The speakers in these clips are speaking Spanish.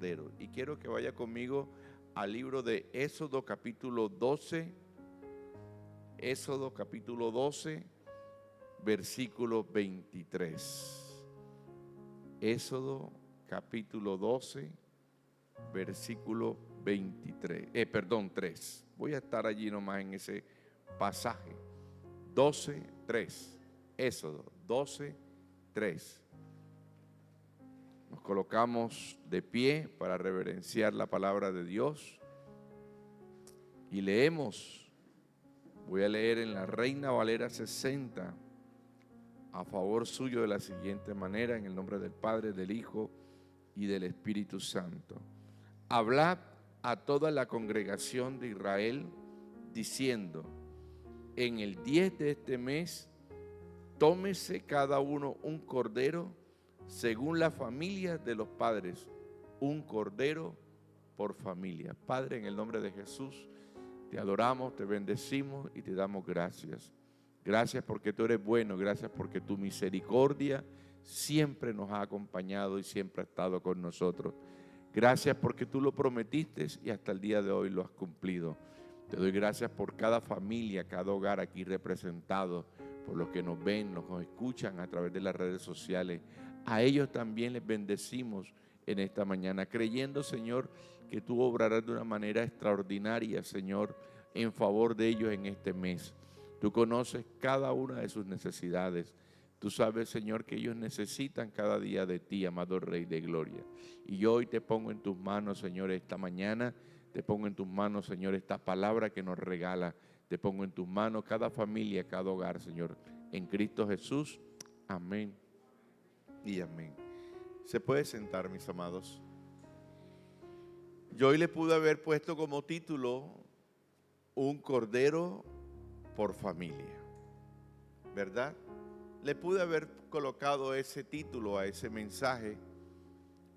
Y quiero que vaya conmigo al libro de Éxodo capítulo 12. Éxodo capítulo 12, versículo 23. Éxodo capítulo 12, versículo 23. 3. Voy a estar allí nomás en ese pasaje. 12, 3. Éxodo 12, 3. Nos colocamos de pie para reverenciar la palabra de Dios y leemos. Voy a leer en la Reina Valera 60 a favor suyo de la siguiente manera, en el nombre del Padre, del Hijo y del Espíritu Santo. Hablad a toda la congregación de Israel diciendo: en el 10 de este mes, tómese cada uno un cordero según la familia de los padres, un cordero por familia. Padre, en el nombre de Jesús, te adoramos, te bendecimos y te damos gracias. Gracias porque tú eres bueno, gracias porque tu misericordia siempre nos ha acompañado y siempre ha estado con nosotros. Gracias porque tú lo prometiste y hasta el día de hoy lo has cumplido. Te doy gracias por cada familia, cada hogar aquí representado, por los que nos ven, nos escuchan a través de las redes sociales. A ellos también les bendecimos en esta mañana, creyendo, Señor, que tú obrarás de una manera extraordinaria, Señor, en favor de ellos en este mes. Tú conoces cada una de sus necesidades. Tú sabes, Señor, que ellos necesitan cada día de ti, amado Rey de Gloria. Y yo hoy te pongo en tus manos, Señor, esta mañana. Te pongo en tus manos, Señor, esta palabra que nos regala. Te pongo en tus manos cada familia, cada hogar, Señor. En Cristo Jesús. Amén y amén. ¿Se puede sentar, mis amados? Yo hoy le pude haber puesto como título un cordero por familia, ¿verdad? Le pude haber colocado ese título a ese mensaje,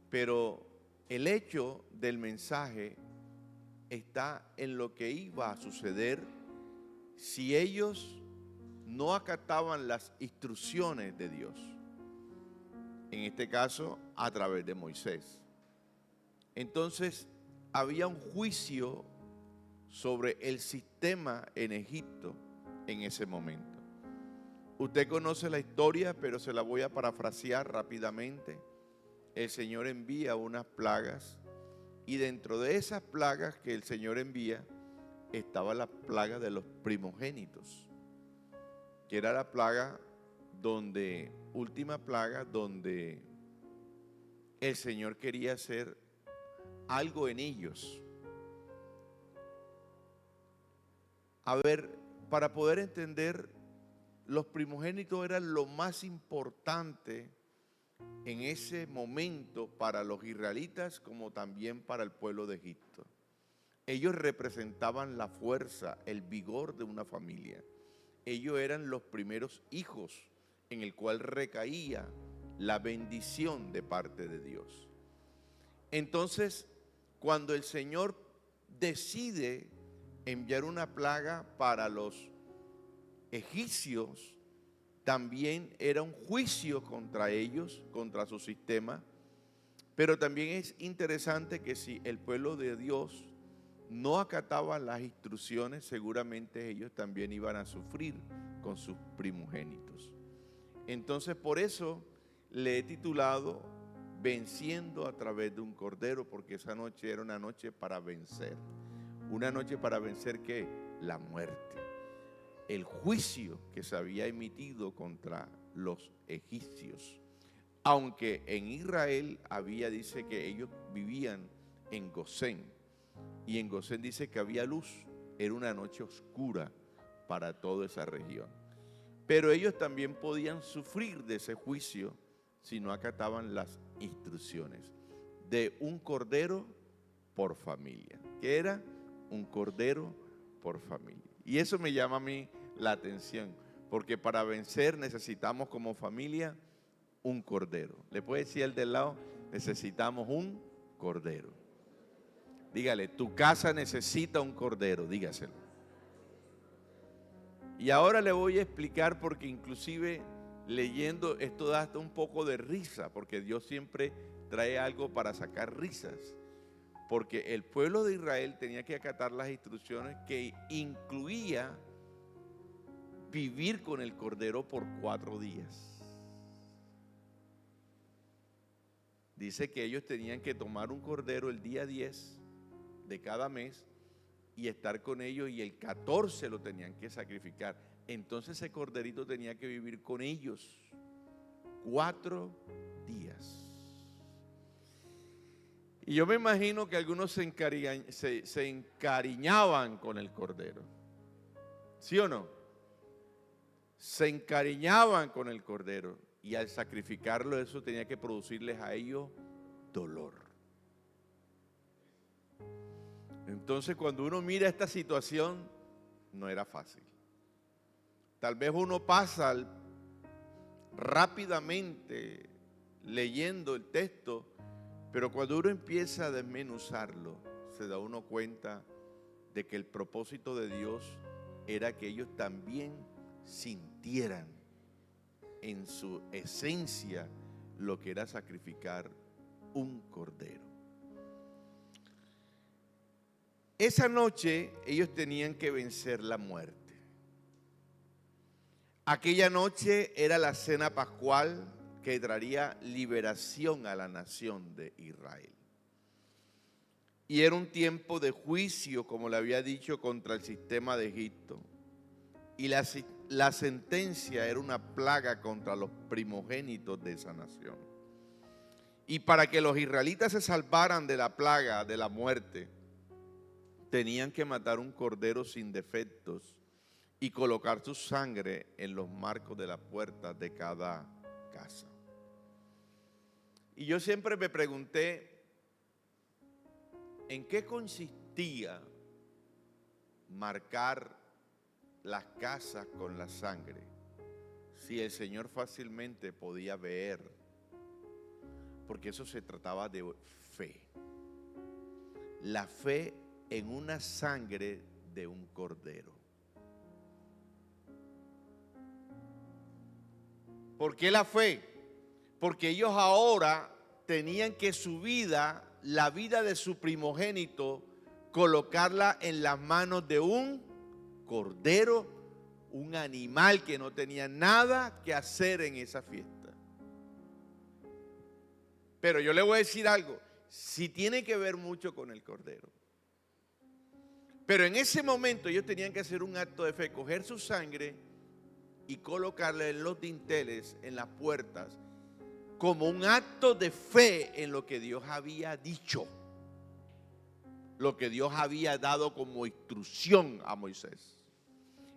pero el hecho del mensaje está en lo que iba a suceder si ellos no acataban las instrucciones de Dios. En este caso, a través de Moisés. Entonces, había un juicio sobre el sistema en Egipto en ese momento. Usted conoce la historia, pero se la voy a parafrasear rápidamente. El Señor envía unas plagas y dentro de esas plagas que el Señor envía estaba la plaga de los primogénitos, que era la plaga última plaga donde el Señor quería hacer algo en ellos. A ver, para poder entender, los primogénitos eran lo más importante en ese momento para los israelitas como también para el pueblo de Egipto. Ellos representaban la fuerza, el vigor de una familia. Ellos eran los primeros hijos en el cual recaía la bendición de parte de Dios. Entonces, cuando el Señor decide enviar una plaga para los egipcios, también era un juicio contra ellos, contra su sistema. Pero también es interesante que si el pueblo de Dios no acataba las instrucciones, seguramente ellos también iban a sufrir con sus primogénitos. Entonces, por eso le he titulado Venciendo a través de un cordero, porque esa noche era una noche para vencer. Una noche para vencer, ¿qué? La muerte. El juicio que se había emitido contra los egipcios. Aunque en Israel dice que ellos vivían en Gosén. Y en Gosén dice que había luz. Era una noche oscura para toda esa región. Pero ellos también podían sufrir de ese juicio si no acataban las instrucciones de un cordero por familia. ¿Qué era? Un cordero por familia. Y eso me llama a mí la atención, porque para vencer necesitamos como familia un cordero. ¿Le puede decir al del lado? Necesitamos un cordero. Dígale, tu casa necesita un cordero, dígaselo. Y ahora le voy a explicar, porque inclusive leyendo esto da hasta un poco de risa, porque Dios siempre trae algo para sacar risas, porque el pueblo de Israel tenía que acatar las instrucciones que incluía vivir con el cordero por 4 días. Dice que ellos tenían que tomar un cordero el día 10 de cada mes y estar con ellos, y el 14 lo tenían que sacrificar. Entonces ese corderito tenía que vivir con ellos 4 días. Y yo me imagino que algunos se encariñaban con el cordero. ¿Sí o no? Se encariñaban con el cordero, y al sacrificarlo eso tenía que producirles a ellos dolor. Entonces cuando uno mira esta situación, no era fácil. Tal vez uno pasa rápidamente leyendo el texto, pero cuando uno empieza a desmenuzarlo, se da uno cuenta de que el propósito de Dios era que ellos también sintieran en su esencia lo que era sacrificar un cordero. Esa noche ellos tenían que vencer la muerte. Aquella noche era la cena pascual que traería liberación a la nación de Israel. Y era un tiempo de juicio, como le había dicho, contra el sistema de Egipto. Y la sentencia era una plaga contra los primogénitos de esa nación. Y para que los israelitas se salvaran de la plaga, de la muerte, tenían que matar un cordero sin defectos y colocar su sangre en los marcos de la puerta de cada casa. Y yo siempre me pregunté, ¿en qué consistía marcar las casas con la sangre si el Señor fácilmente podía ver? Porque eso se trataba de fe. La fe en una sangre de un cordero. ¿Por qué la fe? Porque ellos ahora tenían que su vida, la vida de su primogénito, colocarla en las manos de un cordero, un animal que no tenía nada que hacer en esa fiesta. Pero yo le voy a decir algo, sí tiene que ver mucho con el cordero. Pero en ese momento ellos tenían que hacer un acto de fe, coger su sangre y colocarla en los dinteles, en las puertas, como un acto de fe en lo que Dios había dicho, lo que Dios había dado como instrucción a Moisés.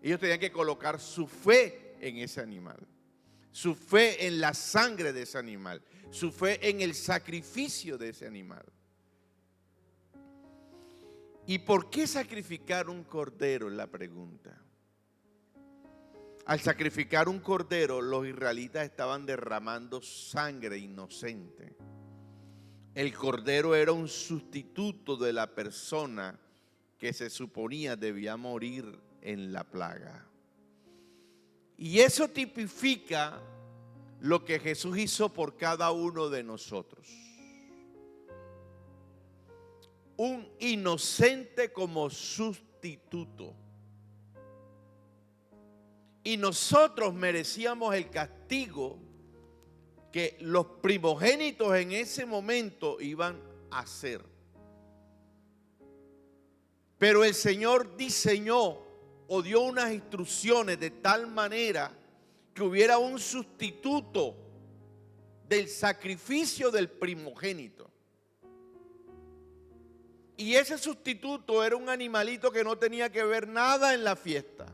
Ellos tenían que colocar su fe en ese animal, su fe en la sangre de ese animal, su fe en el sacrificio de ese animal. ¿Y por qué sacrificar un cordero? Es la pregunta. Al sacrificar un cordero, los israelitas estaban derramando sangre inocente. El cordero era un sustituto de la persona que se suponía debía morir en la plaga. Y eso tipifica lo que Jesús hizo por cada uno de nosotros. Un inocente como sustituto. Y nosotros merecíamos el castigo que los primogénitos en ese momento iban a hacer. Pero el Señor diseñó o dio unas instrucciones de tal manera que hubiera un sustituto del sacrificio del primogénito. Y ese sustituto era un animalito que no tenía que ver nada en la fiesta.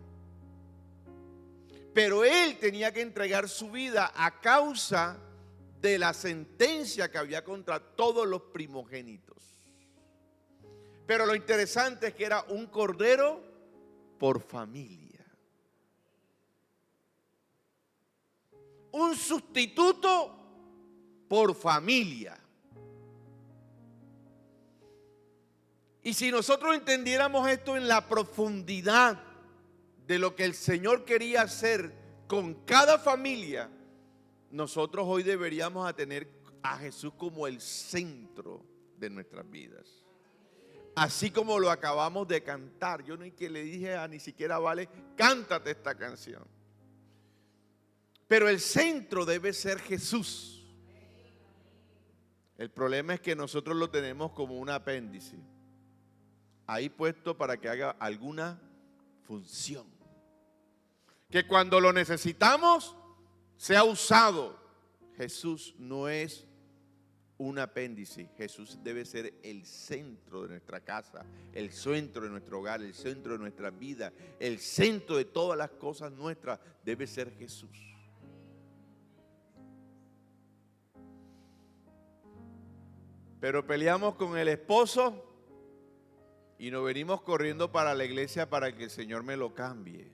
Pero él tenía que entregar su vida a causa de la sentencia que había contra todos los primogénitos. Pero lo interesante es que era un cordero por familia. Un sustituto por familia. Y si nosotros entendiéramos esto en la profundidad de lo que el Señor quería hacer con cada familia, nosotros hoy deberíamos a Jesús como el centro de nuestras vidas. Así como lo acabamos de cantar. Yo ni que le dije a ni siquiera Vale, cántate esta canción. Pero el centro debe ser Jesús. El problema es que nosotros lo tenemos como un apéndice, ahí puesto para que haga alguna función. Que cuando lo necesitamos, sea usado. Jesús no es un apéndice. Jesús debe ser el centro de nuestra casa, el centro de nuestro hogar, el centro de nuestra vida, el centro de todas las cosas nuestras debe ser Jesús. Pero peleamos con el esposo y nos venimos corriendo para la iglesia para que el Señor me lo cambie.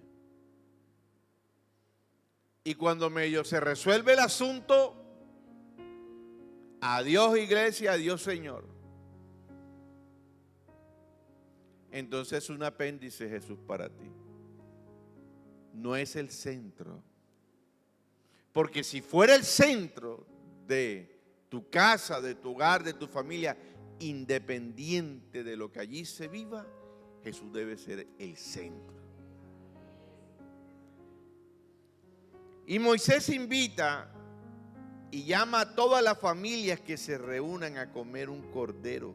Y cuando medio se resuelve el asunto, adiós iglesia, adiós Señor. Entonces es un apéndice Jesús para ti. No es el centro. Porque si fuera el centro de tu casa, de tu hogar, de tu familia, independiente de lo que allí se viva, Jesús debe ser el centro. Y Moisés invita y llama a todas las familias que se reúnan a comer un cordero.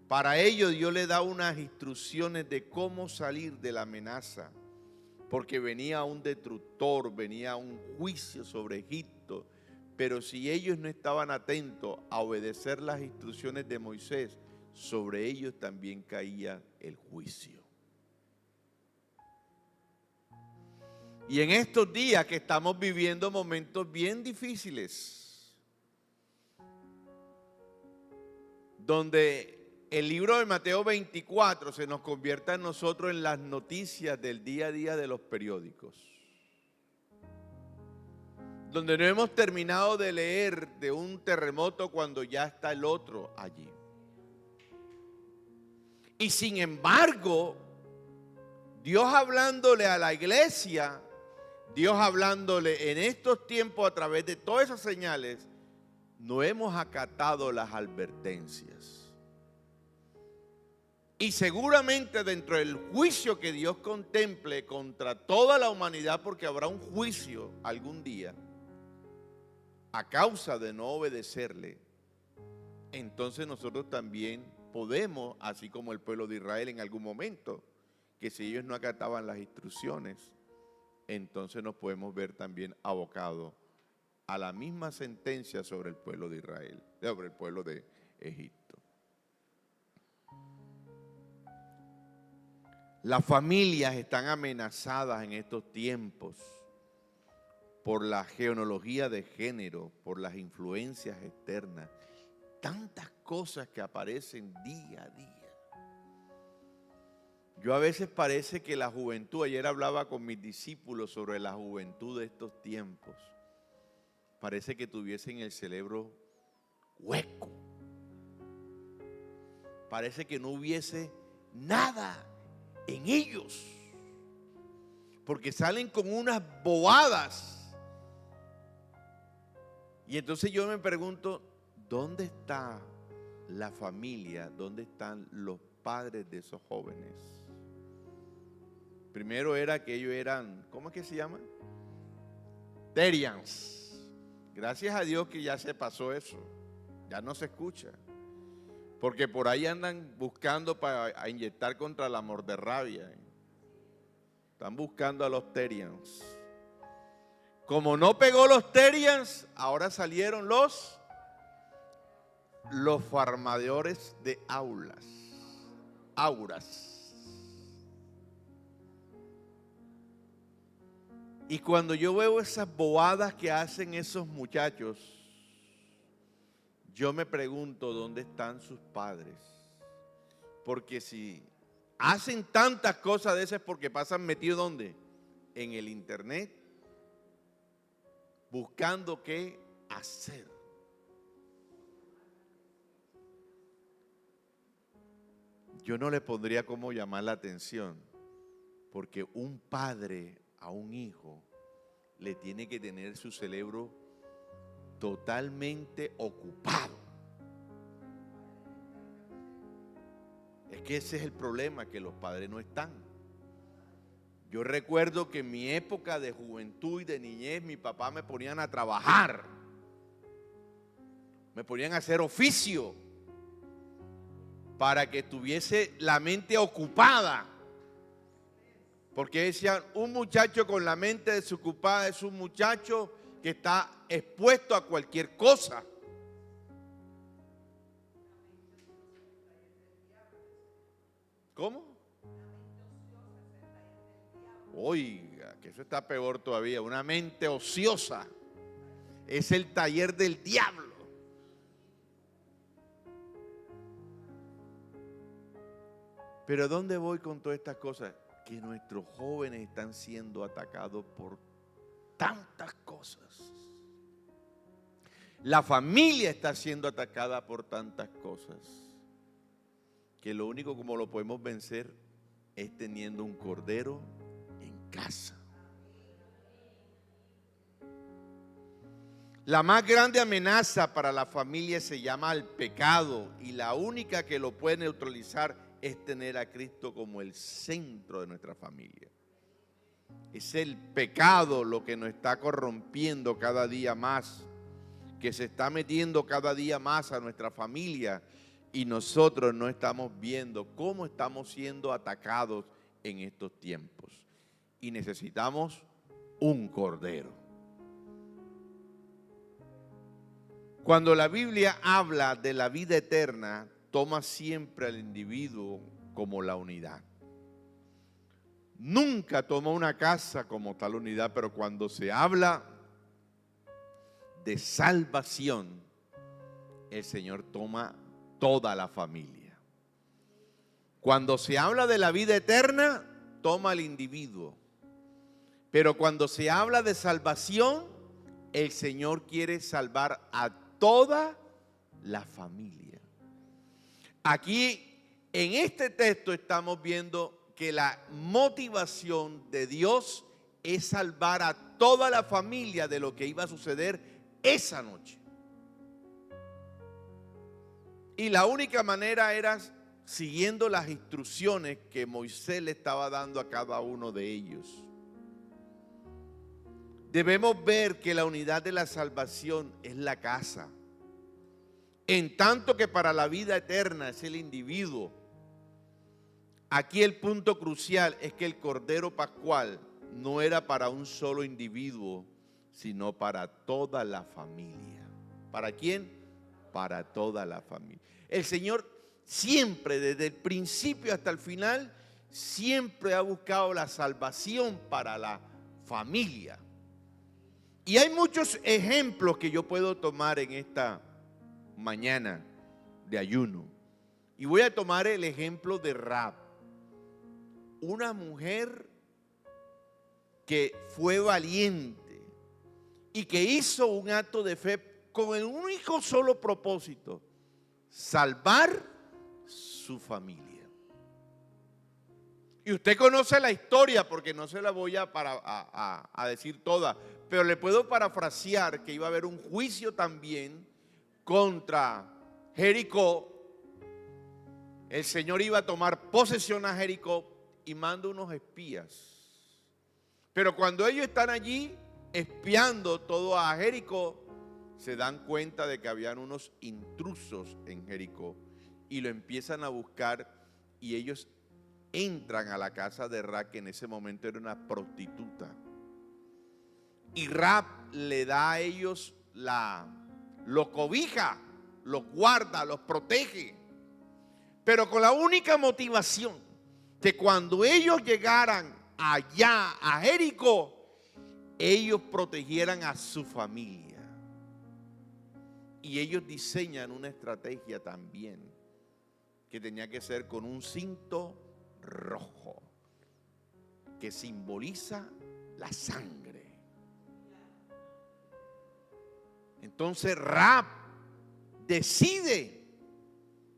Para ello Dios le da unas instrucciones de cómo salir de la amenaza, porque venía un destructor, venía un juicio sobre Egipto. Pero si ellos no estaban atentos a obedecer las instrucciones de Moisés, sobre ellos también caía el juicio. Y en estos días que estamos viviendo momentos bien difíciles, donde el libro de Mateo 24 se nos convierta en nosotros en las noticias del día a día de los periódicos, donde no hemos terminado de leer de un terremoto cuando ya está el otro allí. Y sin embargo, Dios hablándole a la iglesia, Dios hablándole en estos tiempos a través de todas esas señales, no hemos acatado las advertencias. Y seguramente dentro del juicio que Dios contemple contra toda la humanidad, porque habrá un juicio algún día, a causa de no obedecerle, entonces nosotros también podemos, así como el pueblo de Israel en algún momento, que si ellos no acataban las instrucciones, entonces nos podemos ver también abocados a la misma sentencia sobre el pueblo de Israel, sobre el pueblo de Egipto. Las familias están amenazadas en estos tiempos por la genealogía de género, por las influencias externas, tantas cosas que aparecen día a día. Yo a veces parece que la juventud, ayer hablaba con mis discípulos sobre la juventud de estos tiempos, parece que tuviesen el cerebro hueco, parece que no hubiese nada en ellos, porque salen con unas bobadas. Y entonces yo me pregunto, ¿dónde está la familia? ¿Dónde están los padres de esos jóvenes? Primero era que ellos eran, ¿cómo es que se llaman? Terians. Gracias a Dios que ya se pasó eso, ya no se escucha. Porque por ahí andan buscando para inyectar contra la morderrabia. Están buscando a los Terians. Como no pegó los Terians, ahora salieron los farmadores de auras. Y cuando yo veo esas bobadas que hacen esos muchachos, yo me pregunto dónde están sus padres. Porque si hacen tantas cosas de esas, porque pasan metidos ¿dónde? En el internet, buscando qué hacer. Yo no le pondría cómo llamar la atención, porque un padre a un hijo le tiene que tener su cerebro totalmente ocupado. Es que ese es el problema, que los padres no están. Yo recuerdo que en mi época de juventud y de niñez, mi papá me ponían a trabajar. Me ponían a hacer oficio para que tuviese la mente ocupada. Porque decían, un muchacho con la mente desocupada es un muchacho que está expuesto a cualquier cosa. ¿Cómo? Oiga, que eso está peor todavía. Una mente ociosa es el taller del diablo. Pero ¿dónde voy con todas estas cosas? Que nuestros jóvenes están siendo atacados por tantas cosas. La familia está siendo atacada por tantas cosas. Que lo único como lo podemos vencer es teniendo un cordero en casa. La más grande amenaza para la familia se llama el pecado, y la única que lo puede neutralizar es tener a Cristo como el centro de nuestra familia. Es el pecado lo que nos está corrompiendo cada día más, que se está metiendo cada día más a nuestra familia, y nosotros no estamos viendo cómo estamos siendo atacados en estos tiempos. Y necesitamos un cordero. Cuando la Biblia habla de la vida eterna, toma siempre al individuo como la unidad. Nunca toma una casa como tal unidad, pero cuando se habla de salvación, el Señor toma toda la familia. Cuando se habla de la vida eterna, toma al individuo. Pero cuando se habla de salvación, el Señor quiere salvar a toda la familia. Aquí, en este texto, estamos viendo que la motivación de Dios es salvar a toda la familia de lo que iba a suceder esa noche. Y la única manera era siguiendo las instrucciones que Moisés le estaba dando a cada uno de ellos. Debemos ver que la unidad de la salvación es la casa, en tanto que para la vida eterna es el individuo. Aquí el punto crucial es que el Cordero Pascual no era para un solo individuo, sino para toda la familia. ¿Para quién? Para toda la familia. El Señor siempre, desde el principio hasta el final, siempre ha buscado la salvación para la familia. Y hay muchos ejemplos que yo puedo tomar en esta mañana de ayuno. Y voy a tomar el ejemplo de Rahab, una mujer que fue valiente y que hizo un acto de fe con el único solo propósito: salvar su familia. Y usted conoce la historia, porque no se la voy a decir toda, pero le puedo parafrasear que iba a haber un juicio también contra Jericó. El Señor iba a tomar posesión a Jericó y manda unos espías. Pero cuando ellos están allí espiando todo a Jericó, se dan cuenta de que habían unos intrusos en Jericó y lo empiezan a buscar, y ellos entran a la casa de Rahab, que en ese momento era una prostituta. Y Rahab le da a ellos los cobija, los guarda, los protege, pero con la única motivación que cuando ellos llegaran allá a Jericó, ellos protegieran a su familia. Y ellos diseñan una estrategia también, que tenía que ser con un cinto rojo, que simboliza la sangre. Entonces Rahab decide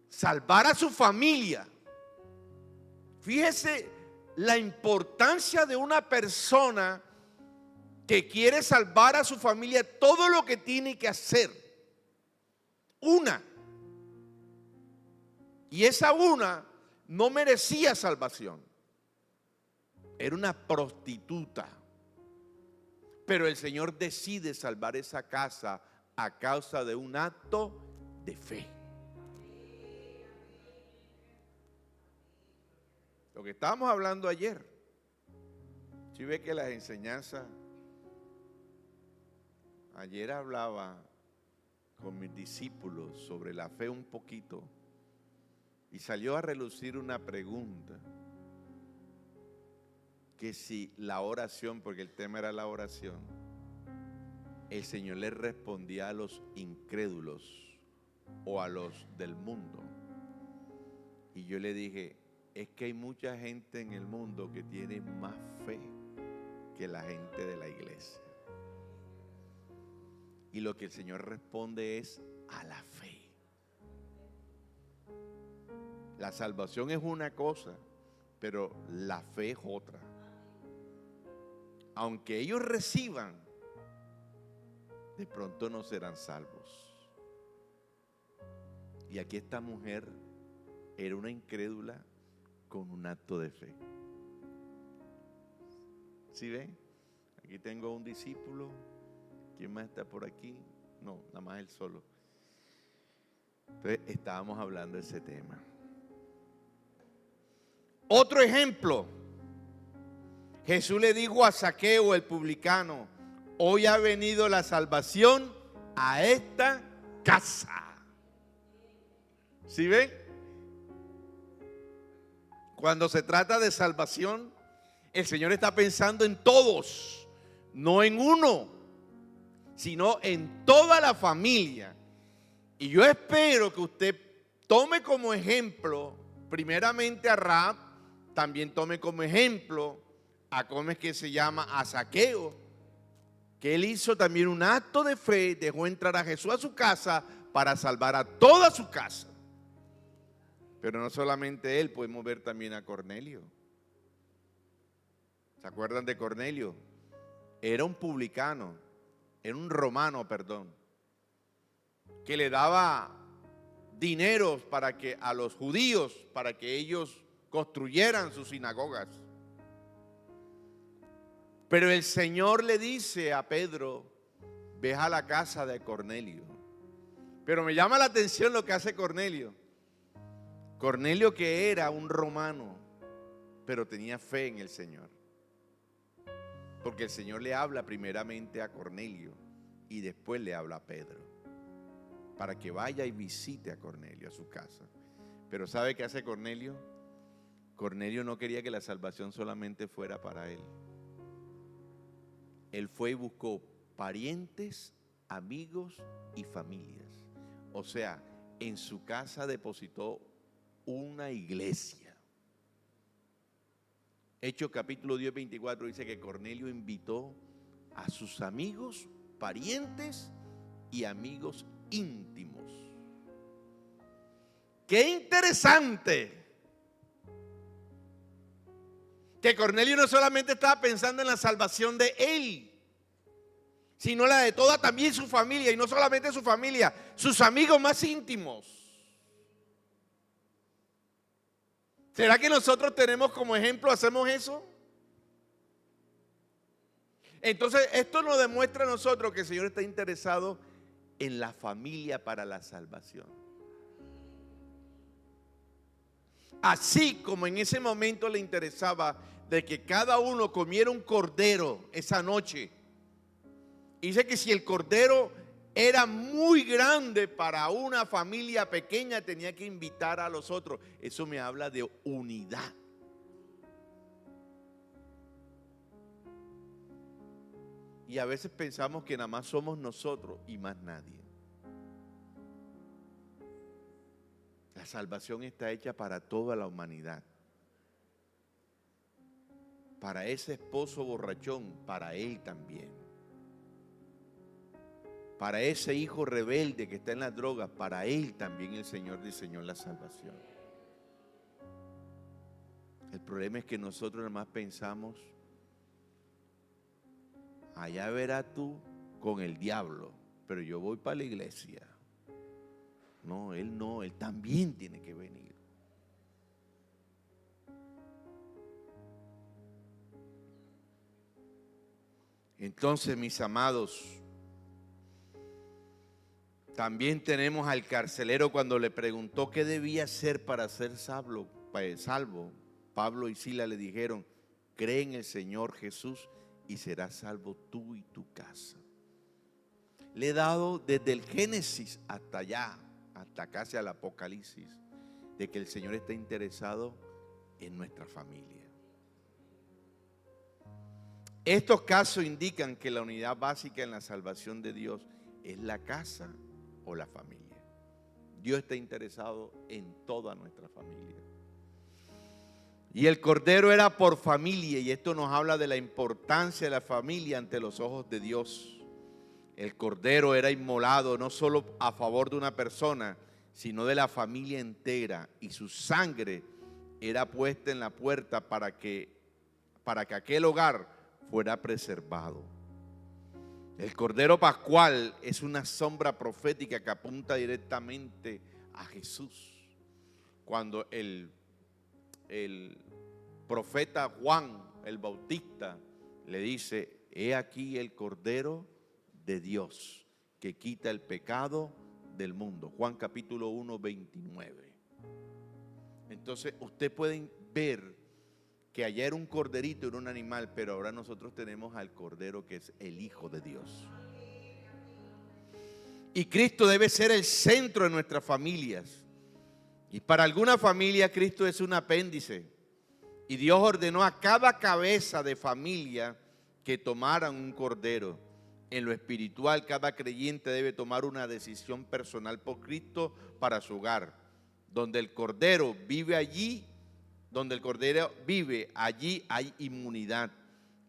salvar a su familia. Fíjese la importancia de una persona que quiere salvar a su familia, todo lo que tiene que hacer. Una. Y esa una no merecía salvación. Era una prostituta. Pero el Señor decide salvar esa casa a causa de un acto de fe. Lo que estábamos hablando ayer. Si ve que las enseñanzas, ayer hablaba con mis discípulos sobre la fe un poquito y salió a relucir una pregunta, que si la oración, porque el tema era la oración, el Señor le respondía a los incrédulos o a los del mundo. Y yo le dije, es que hay mucha gente en el mundo que tiene más fe que la gente de la iglesia. Y lo que el Señor responde es a la fe. La salvación es una cosa, pero la fe es otra. Aunque ellos reciban, de pronto no serán salvos. Y aquí esta mujer era una incrédula con un acto de fe. ¿Sí ven? Aquí tengo un discípulo. ¿Quién más está por aquí? No, nada más él solo. Entonces estábamos hablando de ese tema. Otro ejemplo. Jesús le dijo a Zaqueo, el publicano, hoy ha venido la salvación a esta casa. ¿Sí ven? Cuando se trata de salvación, el Señor está pensando en todos, no en uno, sino en toda la familia. Y yo espero que usted tome como ejemplo, primeramente a Rahab, también tome como ejemplo a cómo es que se llama, a Zaqueo, que él hizo también un acto de fe, dejó entrar a Jesús a su casa para salvar a toda su casa. Pero no solamente él, podemos ver también a Cornelio. ¿Se acuerdan de Cornelio? Era un publicano, era un romano, perdón, que le daba dinero para que a los judíos, para que ellos construyeran sus sinagogas. Pero el Señor le dice a Pedro, ve a la casa de Cornelio. Pero me llama la atención lo que hace Cornelio. Cornelio, que era un romano, pero tenía fe en el Señor. Porque el Señor le habla primeramente a Cornelio y después le habla a Pedro, para que vaya y visite a Cornelio a su casa. Pero ¿sabe qué hace Cornelio? Cornelio no quería que la salvación solamente fuera para él. Él fue y buscó parientes, amigos y familias. O sea, en su casa depositó una iglesia. Hechos capítulo 10, 24 dice que Cornelio invitó a sus amigos, parientes y amigos íntimos. ¡Qué interesante! Que Cornelio no solamente estaba pensando en la salvación de él, sino la de toda también su familia, y no solamente su familia, sus amigos más íntimos. ¿Será que nosotros tenemos como ejemplo, hacemos eso? Entonces, esto nos demuestra a nosotros que el Señor está interesado en la familia para la salvación. Así como en ese momento le interesaba de que cada uno comiera un cordero esa noche. Dice que si el cordero era muy grande para una familia pequeña, tenía que invitar a los otros. Eso me habla de unidad. Y a veces pensamos que nada más somos nosotros y más nadie. La salvación está hecha para toda la humanidad. Para ese esposo borrachón, para él también. Para ese hijo rebelde que está en las drogas, para él también el Señor diseñó la salvación. El problema es que nosotros nada más pensamos, allá verás tú con el diablo, pero yo voy para la iglesia. No, él también tiene que venir. Entonces, mis amados, también tenemos al carcelero cuando le preguntó qué debía hacer para ser salvo. Pablo y Silas le dijeron, cree en el Señor Jesús y serás salvo tú y tu casa. Le he dado desde el Génesis hasta allá, hasta casi al Apocalipsis, de que el Señor está interesado en nuestra familia. Estos casos indican que la unidad básica en la salvación de Dios es la casa o la familia. Dios está interesado en toda nuestra familia. Y el cordero era por familia, y esto nos habla de la importancia de la familia ante los ojos de Dios. El cordero era inmolado no solo a favor de una persona, sino de la familia entera, y su sangre era puesta en la puerta para que aquel hogar fuera preservado. El Cordero Pascual es una sombra profética que apunta directamente a Jesús. Cuando el profeta Juan el Bautista le dice, he aquí el Cordero de Dios que quita el pecado del mundo. Juan capítulo 1, 29. Entonces usted puede ver que ayer un corderito era un animal, pero ahora nosotros tenemos al Cordero que es el Hijo de Dios. Y Cristo debe ser el centro de nuestras familias. Y para alguna familia Cristo es un apéndice. Y Dios ordenó a cada cabeza de familia que tomaran un cordero. En lo espiritual, cada creyente debe tomar una decisión personal por Cristo para su hogar. Donde el cordero vive, allí hay inmunidad.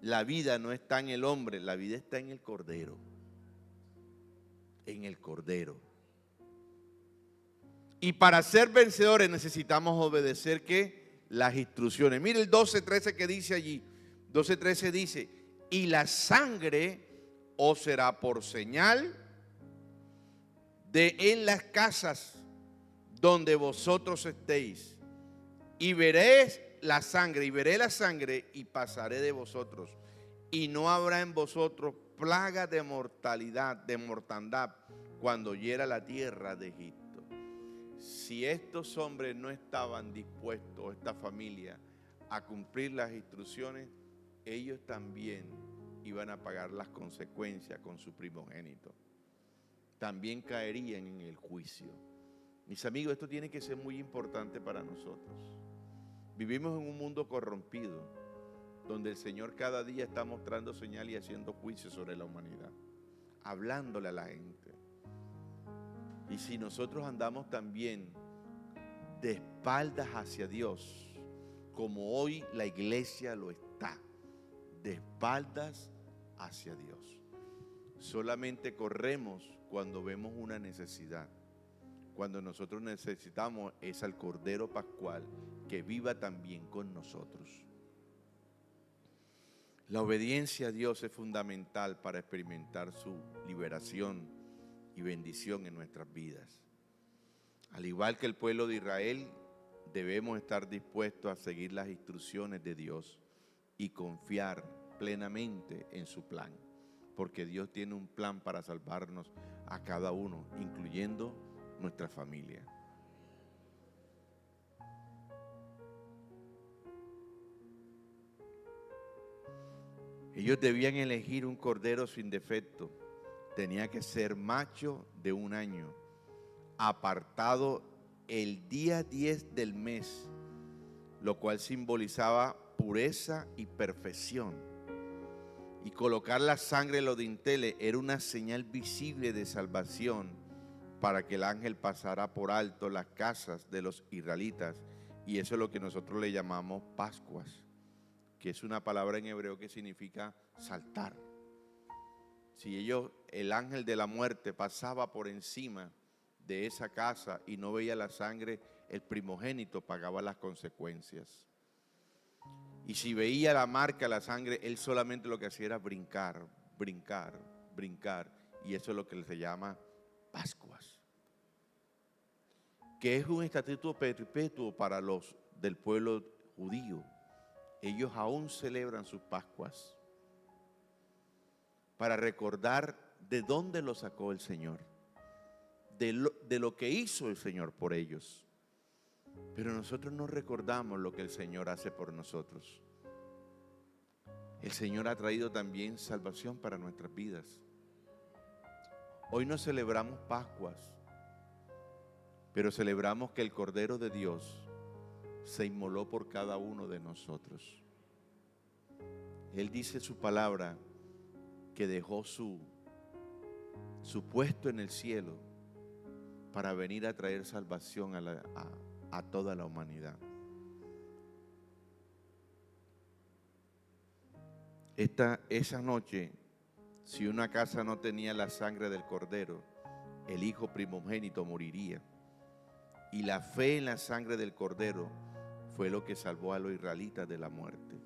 La vida no está en el hombre, la vida está en el cordero. En el cordero. Y para ser vencedores necesitamos obedecer ¿qué? Las instrucciones. Mire el 12:13 que dice allí. 12:13 dice, y la sangre os será por señal de en las casas donde vosotros estéis. Y veré la sangre y pasaré de vosotros. Y no habrá en vosotros plaga de mortandad cuando hiera la tierra de Egipto. Si estos hombres no estaban dispuestos, esta familia, a cumplir las instrucciones, ellos también iban a pagar las consecuencias con su primogénito. También caerían en el juicio. Mis amigos, esto tiene que ser muy importante para nosotros. Vivimos en un mundo corrompido, donde el Señor cada día está mostrando señales y haciendo juicios sobre la humanidad, hablándole a la gente. Y si nosotros andamos también de espaldas hacia Dios, como hoy la iglesia lo está, de espaldas hacia Dios, solamente corremos cuando vemos una necesidad. Cuando nosotros necesitamos es al Cordero Pascual que viva también con nosotros. La obediencia a Dios es fundamental para experimentar su liberación y bendición en nuestras vidas. Al igual que el pueblo de Israel, debemos estar dispuestos a seguir las instrucciones de Dios y confiar plenamente en su plan, porque Dios tiene un plan para salvarnos a cada uno, incluyendo nuestra familia. Ellos debían elegir un cordero sin defecto. Tenía que ser macho de 1 año, apartado el día 10 del mes, lo cual simbolizaba pureza y perfección. Y colocar la sangre en los dinteles era una señal visible de salvación para que el ángel pasara por alto las casas de los israelitas. Y eso es lo que nosotros le llamamos Pascuas, que es una palabra en hebreo que significa saltar. Si el ángel de la muerte pasaba por encima de esa casa y no veía la sangre, el primogénito pagaba las consecuencias. Y si veía la marca, la sangre, él solamente lo que hacía era brincar, brincar, brincar. Y eso es lo que se llama Pascuas, que es un estatuto perpetuo para los del pueblo judío. Ellos aún celebran sus Pascuas para recordar de dónde los sacó el Señor, de lo que hizo el Señor por ellos. Pero nosotros no recordamos lo que el Señor hace por nosotros. El Señor ha traído también salvación para nuestras vidas. Hoy no celebramos Pascuas, pero celebramos que el Cordero de Dios se inmoló por cada uno de nosotros. Él dice su palabra que dejó su puesto en el cielo para venir a traer salvación a toda la humanidad. Esa noche, si una casa no tenía la sangre del Cordero, el hijo primogénito moriría. Y la fe en la sangre del Cordero fue lo que salvó a los israelitas de la muerte.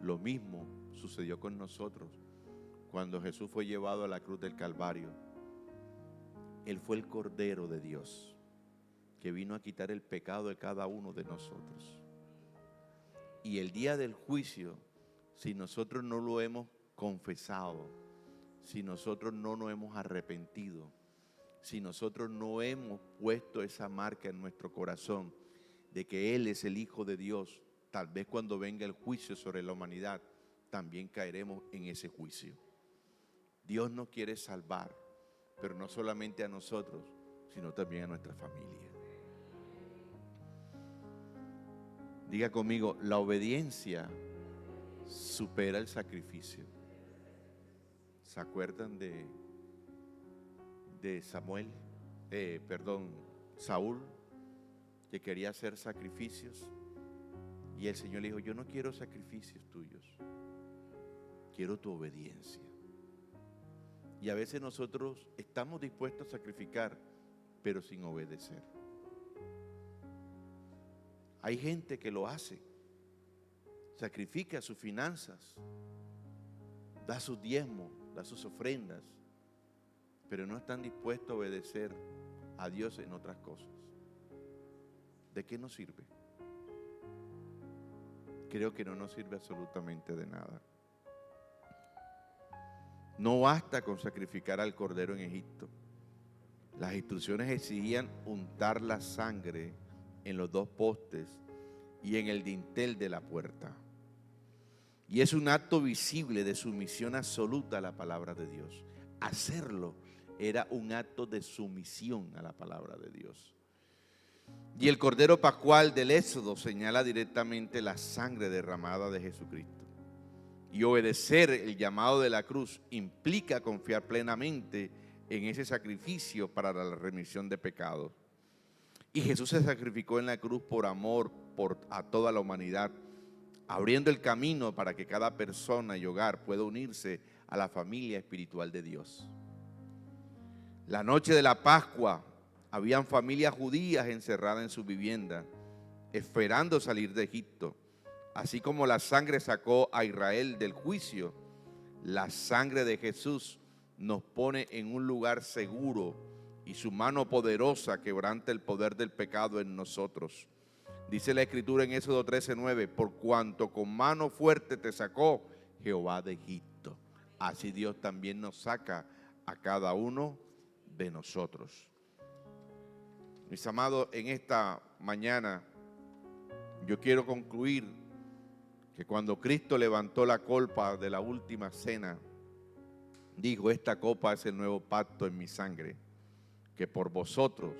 Lo mismo sucedió con nosotros cuando Jesús fue llevado a la cruz del Calvario. Él fue el Cordero de Dios que vino a quitar el pecado de cada uno de nosotros. Y el día del juicio, si nosotros no lo hemos confesado, si nosotros no nos hemos arrepentido, si nosotros no hemos puesto esa marca en nuestro corazón de que Él es el Hijo de Dios, tal vez cuando venga el juicio sobre la humanidad, también caeremos en ese juicio. Dios nos quiere salvar, pero no solamente a nosotros, sino también a nuestra familia. Diga conmigo, la obediencia supera el sacrificio. ¿Se acuerdan de Saúl, que quería hacer sacrificios? Y el Señor le dijo, yo no quiero sacrificios tuyos, quiero tu obediencia. Y a veces nosotros estamos dispuestos a sacrificar, pero sin obedecer. Hay gente que lo hace, sacrifica sus finanzas, da sus diezmos, da sus ofrendas, pero no están dispuestos a obedecer a Dios en otras cosas. ¿De qué nos sirve? Creo que no nos sirve absolutamente de nada. No basta con sacrificar al cordero en Egipto. Las instrucciones exigían untar la sangre en los dos postes y en el dintel de la puerta. Y es un acto visible de sumisión absoluta a la palabra de Dios. Hacerlo era un acto de sumisión a la palabra de Dios. Y el Cordero Pascual del Éxodo señala directamente la sangre derramada de Jesucristo. Y obedecer el llamado de la cruz implica confiar plenamente en ese sacrificio para la remisión de pecados. Y Jesús se sacrificó en la cruz por amor a toda la humanidad, abriendo el camino para que cada persona y hogar pueda unirse a la familia espiritual de Dios. La noche de la Pascua, habían familias judías encerradas en su vivienda, esperando salir de Egipto. Así como la sangre sacó a Israel del juicio, la sangre de Jesús nos pone en un lugar seguro y su mano poderosa quebranta el poder del pecado en nosotros. Dice la Escritura en Éxodo 13:9, por cuanto con mano fuerte te sacó Jehová de Egipto. Así Dios también nos saca a cada uno de nosotros. Mis amados, en esta mañana yo quiero concluir que cuando Cristo levantó la copa de la última cena, dijo, esta copa es el nuevo pacto en mi sangre, que por vosotros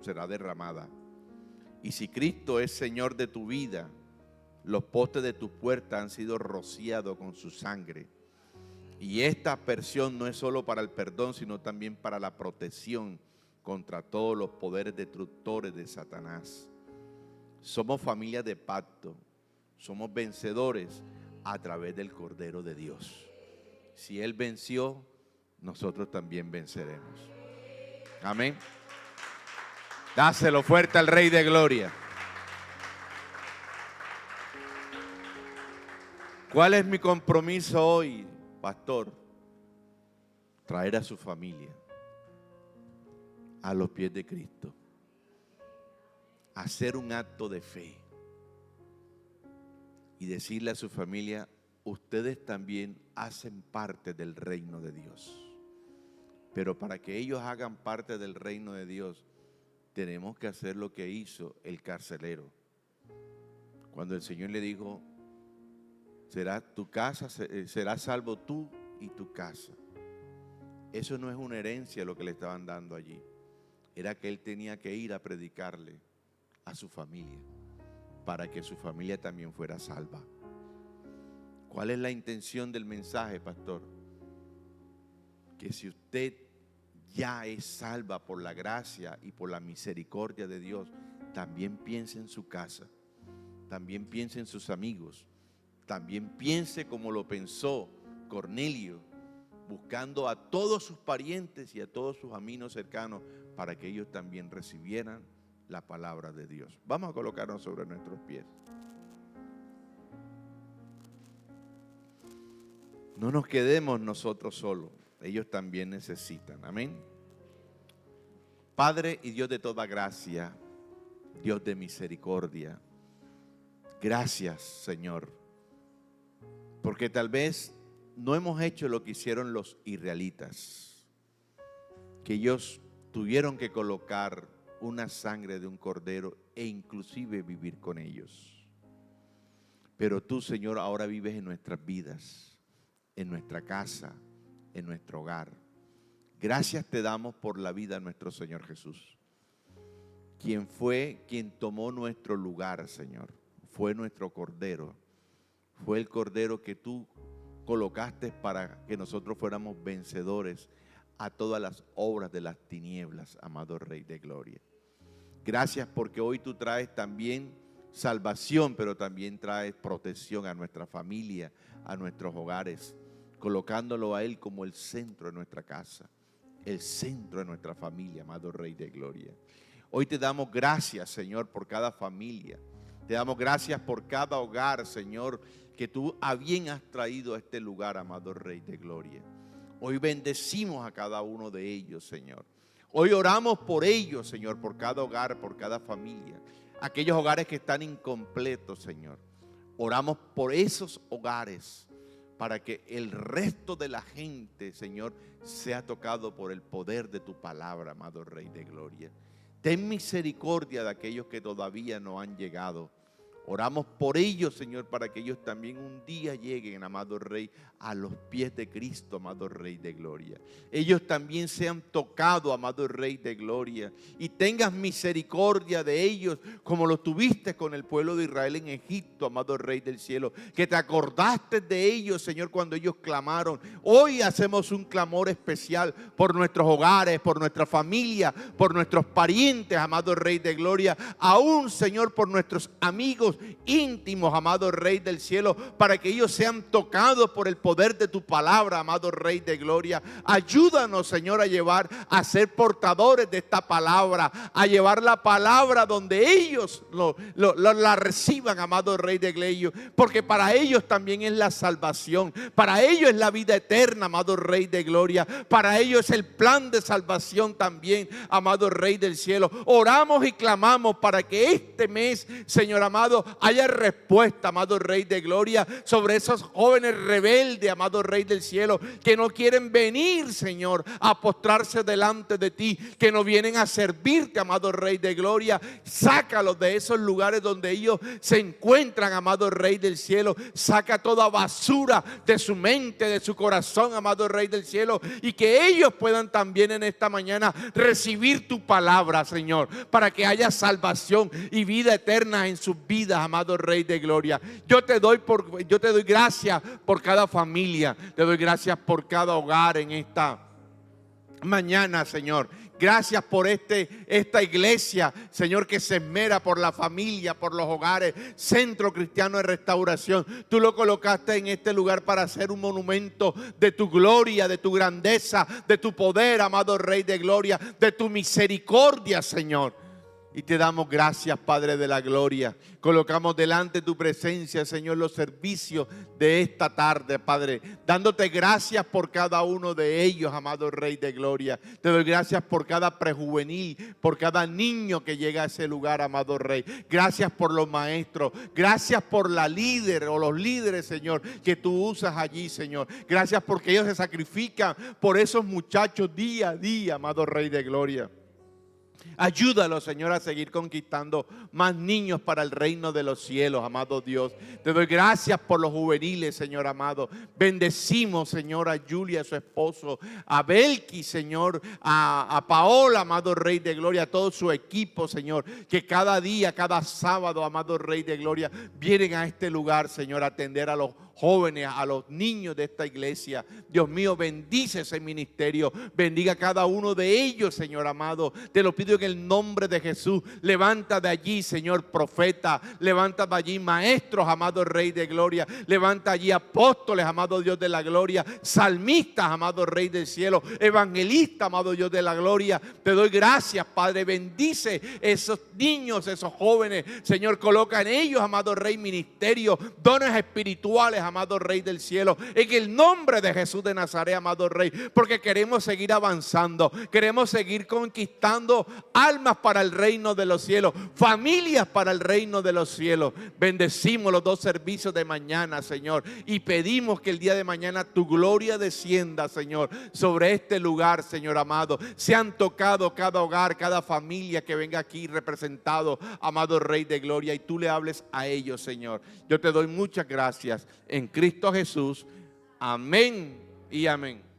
será derramada. Y si Cristo es Señor de tu vida, los postes de tu puerta han sido rociados con su sangre. Y esta aspersión no es solo para el perdón, sino también para la protección contra todos los poderes destructores de Satanás. Somos familia de pacto. Somos vencedores a través del Cordero de Dios. Si Él venció, nosotros también venceremos. Amén. Dáselo fuerte al Rey de Gloria. ¿Cuál es mi compromiso hoy, pastor? traer a su familia a los pies de Cristo, hacer un acto de fe y decirle a su familia: ustedes también hacen parte del reino de Dios. Pero para que ellos hagan parte del reino de Dios, tenemos que hacer lo que hizo el carcelero. Cuando el Señor le dijo: será tu casa, serás salvo tú y tu casa. Eso no es una herencia lo que le estaban dando allí. Era que él tenía que ir a predicarle a su familia, para que su familia también fuera salva. ¿Cuál es la intención del mensaje, pastor? Que si usted ya es salva por la gracia y por la misericordia de Dios, también piense en su casa, también piense en sus amigos, también piense como lo pensó Cornelio, buscando a todos sus parientes y a todos sus amigos cercanos para que ellos también recibieran la palabra de Dios. Vamos a colocarnos sobre nuestros pies. No nos quedemos nosotros solos, ellos también necesitan. Amén. Padre y Dios de toda gracia, Dios de misericordia, gracias, Señor, porque tal vez no hemos hecho lo que hicieron los israelitas, que ellos tuvieron que colocar una sangre de un cordero e inclusive vivir con ellos. Pero tú, Señor, ahora vives en nuestras vidas, en nuestra casa, en nuestro hogar. Gracias te damos por la vida de nuestro Señor Jesús, quien tomó nuestro lugar, Señor. Fue nuestro cordero, fue el cordero que tú colocaste para que nosotros fuéramos vencedores a todas las obras de las tinieblas, amado Rey de Gloria. Gracias porque hoy tú traes también salvación, pero también traes protección a nuestra familia, a nuestros hogares, colocándolo a Él como el centro de nuestra casa, el centro de nuestra familia, amado Rey de Gloria. Hoy te damos gracias, Señor, por cada familia. Te damos gracias por cada hogar, Señor, que tú a bien has traído a este lugar, amado Rey de Gloria. Hoy bendecimos a cada uno de ellos, Señor. Hoy oramos por ellos, Señor, por cada hogar, por cada familia. Aquellos hogares que están incompletos, Señor. Oramos por esos hogares para que el resto de la gente, Señor, sea tocado por el poder de tu palabra, amado Rey de Gloria. Ten misericordia de aquellos que todavía no han llegado. Oramos por ellos, Señor, para que ellos también un día lleguen, amado Rey, a los pies de Cristo, amado Rey de Gloria. Ellos también sean tocados, amado Rey de Gloria, y tengas misericordia de ellos, como lo tuviste con el pueblo de Israel en Egipto, amado Rey del cielo, que te acordaste de ellos, Señor, cuando ellos clamaron. Hoy hacemos un clamor especial por nuestros hogares, por nuestra familia, por nuestros parientes, amado Rey de Gloria, aún, Señor, por nuestros amigos íntimos, amado Rey del cielo, para que ellos sean tocados por el poder de tu palabra, amado Rey de Gloria. Ayúdanos, Señor, a ser portadores de esta palabra, a llevar la palabra donde ellos la reciban, amado Rey de Gloria, porque para ellos también es la salvación, para ellos es la vida eterna, amado Rey de Gloria, para ellos es el plan de salvación también, amado Rey del cielo. Oramos y clamamos para que este mes, Señor amado, haya respuesta, amado Rey de Gloria, sobre esos jóvenes rebeldes, amado Rey del cielo, que no quieren venir, Señor, a postrarse delante de ti, que no vienen a servirte, amado Rey de Gloria. Sácalos de esos lugares donde ellos se encuentran, amado Rey del cielo. Saca toda basura de su mente, de su corazón, amado Rey del cielo, y que ellos puedan también en esta mañana recibir tu palabra, Señor, para que haya salvación y vida eterna en sus vidas, amado Rey de Gloria. Yo te doy gracias por cada familia, te doy gracias por cada hogar en esta mañana, Señor. Gracias por esta iglesia, Señor, que se esmera por la familia, por los hogares, Centro Cristiano de Restauración. Tú lo colocaste en este lugar para hacer un monumento de tu gloria, de tu grandeza, de tu poder, amado Rey de Gloria, de tu misericordia, Señor. Y te damos gracias, Padre de la gloria. Colocamos delante de tu presencia, Señor, los servicios de esta tarde, Padre. Dándote gracias por cada uno de ellos, amado Rey de gloria. Te doy gracias por cada prejuvenil, por cada niño que llega a ese lugar, amado Rey. Gracias por los maestros. Gracias por la líder o los líderes, Señor, que tú usas allí, Señor. Gracias porque ellos se sacrifican por esos muchachos día a día, amado Rey de gloria. Ayúdalo, Señor, a seguir conquistando más niños para el reino de los cielos, amado Dios. Te doy gracias por los juveniles, Señor amado. Bendecimos, Señor, a Julia, a su esposo, a Belki, Señor, a Paola, amado Rey de gloria, a todo su equipo, Señor, que cada día, cada sábado, amado Rey de gloria, vienen a este lugar, Señor, a atender a los jóvenes, a los niños de esta iglesia. Dios mío, bendice ese ministerio, bendiga a cada uno de ellos, Señor amado. Te lo pido en el nombre de Jesús. Levanta de allí, Señor, profeta, levanta de allí maestros, amado Rey de gloria, levanta allí apóstoles, amado Dios de la gloria, salmistas, amado Rey del cielo, evangelistas, amado Dios de la gloria. Te doy gracias, Padre. Bendice esos niños, esos jóvenes, Señor, coloca en ellos, amado Rey, ministerio, dones espirituales, amado Rey del cielo, en el nombre de Jesús de Nazaret, amado Rey, porque queremos seguir avanzando, queremos seguir conquistando almas para el reino de los cielos, familias para el reino de los cielos. Bendecimos los dos servicios de mañana, Señor, y pedimos que el día de mañana tu gloria descienda, Señor, sobre este lugar, Señor amado. Sean tocados cada hogar, cada familia que venga aquí representado, amado Rey de gloria, y tú le hables a ellos, Señor. Yo te doy muchas gracias en Cristo Jesús. Amén y amén.